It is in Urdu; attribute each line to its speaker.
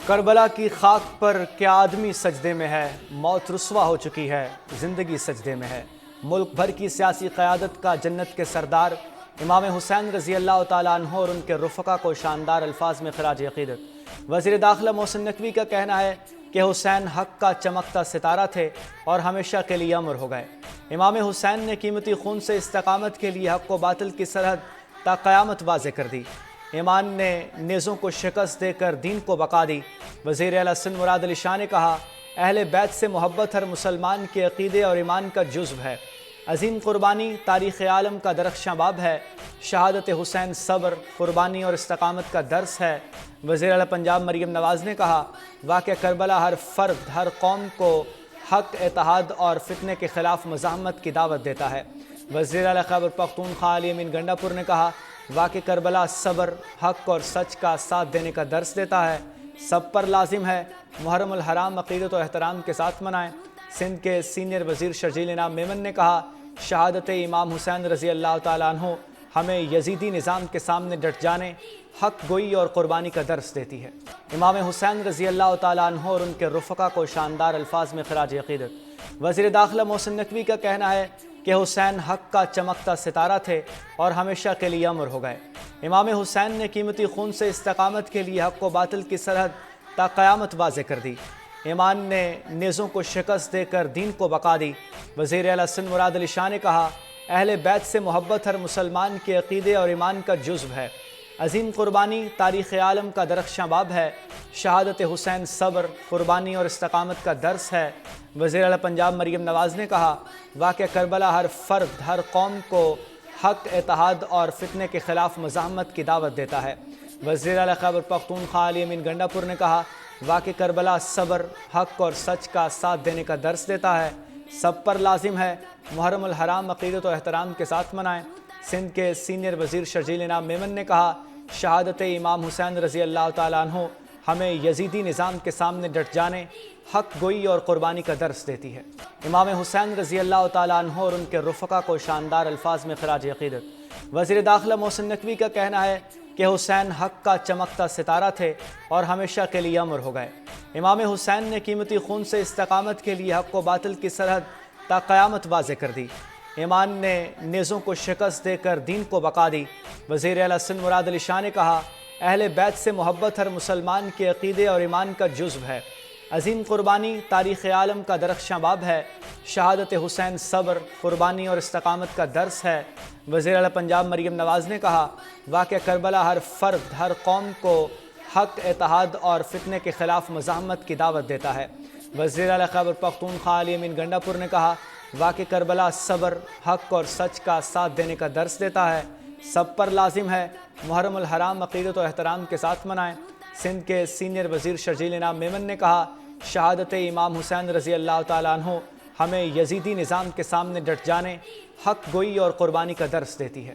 Speaker 1: کربلا کی خاک پر کیا آدمی سجدے میں ہے، موت رسوا ہو چکی ہے، زندگی سجدے میں ہے۔ ملک بھر کی سیاسی قیادت کا جنت کے سردار امام حسین رضی اللہ تعالیٰ عنہ اور ان کے رفقا کو شاندار الفاظ میں خراج عقیدت۔ وزیر داخلہ محسن نقوی کا کہنا ہے کہ حسین حق کا چمکتا ستارہ تھے اور ہمیشہ کے لیے امر ہو گئے۔ امام حسین نے قیمتی خون سے استقامت کے لیے حق و باطل کی سرحد تا قیامت واضح کر دی۔ ایمان نے نیزوں کو شکست دے کر دین کو بقا دی۔ وزیر اعلیٰ سندھ مراد علی شاہ نے کہا، اہل بیت سے محبت ہر مسلمان کے عقیدے اور ایمان کا جزو ہے۔ عظیم قربانی تاریخ عالم کا درخشاں باب ہے۔ شہادت حسین صبر، قربانی اور استقامت کا درس ہے۔ وزیر اعلیٰ پنجاب مریم نواز نے کہا، واقعہ کربلا ہر فرد، ہر قوم کو حق، اتحاد اور فتنے کے خلاف مزاحمت کی دعوت دیتا ہے۔ وزیر اعلیٰ خیبر پختونخوا علی امین گنڈا پور نے کہا، واقعہ کربلا صبر، حق اور سچ کا ساتھ دینے کا درس دیتا ہے۔ سب پر لازم ہے محرم الحرام عقیدت و احترام کے ساتھ منائیں۔ سندھ کے سینئر وزیر شرجیل انعام میمن نے کہا، شہادت امام حسین رضی اللہ تعالیٰ عنہ ہمیں یزیدی نظام کے سامنے ڈٹ جانے، حق گوئی اور قربانی کا درس دیتی ہے۔ امام حسین رضی اللہ تعالیٰ عنہ اور ان کے رفقا کو شاندار الفاظ میں خراج عقیدت۔ وزیر داخلہ محسن نقوی کا کہنا ہے کہ حسین حق کا چمکتا ستارہ تھے اور ہمیشہ کے لیے امر ہو گئے۔ امام حسین نے قیمتی خون سے استقامت کے لیے حق و باطل کی سرحد تا قیامت واضح کر دی۔ ایمان نے نیزوں کو شکست دے کر دین کو بقا دی۔ وزیر اعلیٰ سندھ مراد علی شاہ نے کہا، اہل بیت سے محبت ہر مسلمان کے عقیدے اور ایمان کا جزو ہے۔ عظیم قربانی تاریخ عالم کا درخشاں باب ہے۔ شہادت حسین صبر، قربانی اور استقامت کا درس ہے۔ وزیر اعلیٰ پنجاب مریم نواز نے کہا، واقعہ کربلا ہر فرد، ہر قوم کو حق، اتحاد اور فتنے کے خلاف مزاحمت کی دعوت دیتا ہے۔ وزیر اعلیٰ خیبر پختونخوا علی امین گنڈا پور نے کہا، واقعہ کربلا صبر، حق اور سچ کا ساتھ دینے کا درس دیتا ہے۔ سب پر لازم ہے محرم الحرام عقیدت و احترام کے ساتھ منائیں۔ سندھ کے سینئر وزیر شرجیل انعام میمن نے کہا، شہادت امام حسین رضی اللہ تعالیٰ عنہ ہمیں یزیدی نظام کے سامنے ڈٹ جانے، حق گوئی اور قربانی کا درس دیتی ہے۔ امام حسین رضی اللہ تعالیٰ عنہ اور ان کے رفقا کو شاندار الفاظ میں خراج عقیدت۔ وزیر داخلہ محسن نقوی کا کہنا ہے کہ حسین حق کا چمکتا ستارہ تھے اور ہمیشہ کے لیے امر ہو گئے۔ امام حسین نے قیمتی خون سے استقامت کے لیے حق و باطل کی سرحد تا قیامت واضح کر دی۔ ایمان نے نیزوں کو شکست دے کر دین کو بقا دی۔ وزیر اعلیٰ سندھ مراد علی شاہ نے کہا، اہل بیت سے محبت ہر مسلمان کے عقیدے اور ایمان کا جزو ہے۔ عظیم قربانی تاریخ عالم کا درخشاں باب ہے۔ شہادت حسین صبر، قربانی اور استقامت کا درس ہے۔ وزیر اعلیٰ پنجاب مریم نواز نے کہا، واقعہ کربلا ہر فرد، ہر قوم کو حق، اتحاد اور فتنے کے خلاف مزاحمت کی دعوت دیتا ہے۔ وزیر اعلیٰ خیبر پختونخوا علی امین گنڈا پور نے کہا، واقعہ کربلا صبر، حق اور سچ کا ساتھ دینے کا درس دیتا ہے۔ سب پر لازم ہے محرم الحرام عقیدت و احترام کے ساتھ منائیں۔ سندھ کے سینئر وزیر شرجیل انعام میمن نے کہا، شہادت امام حسین رضی اللہ تعالیٰ عنہ ہمیں یزیدی نظام کے سامنے ڈٹ جانے، حق گوئی اور قربانی کا درس دیتی ہے۔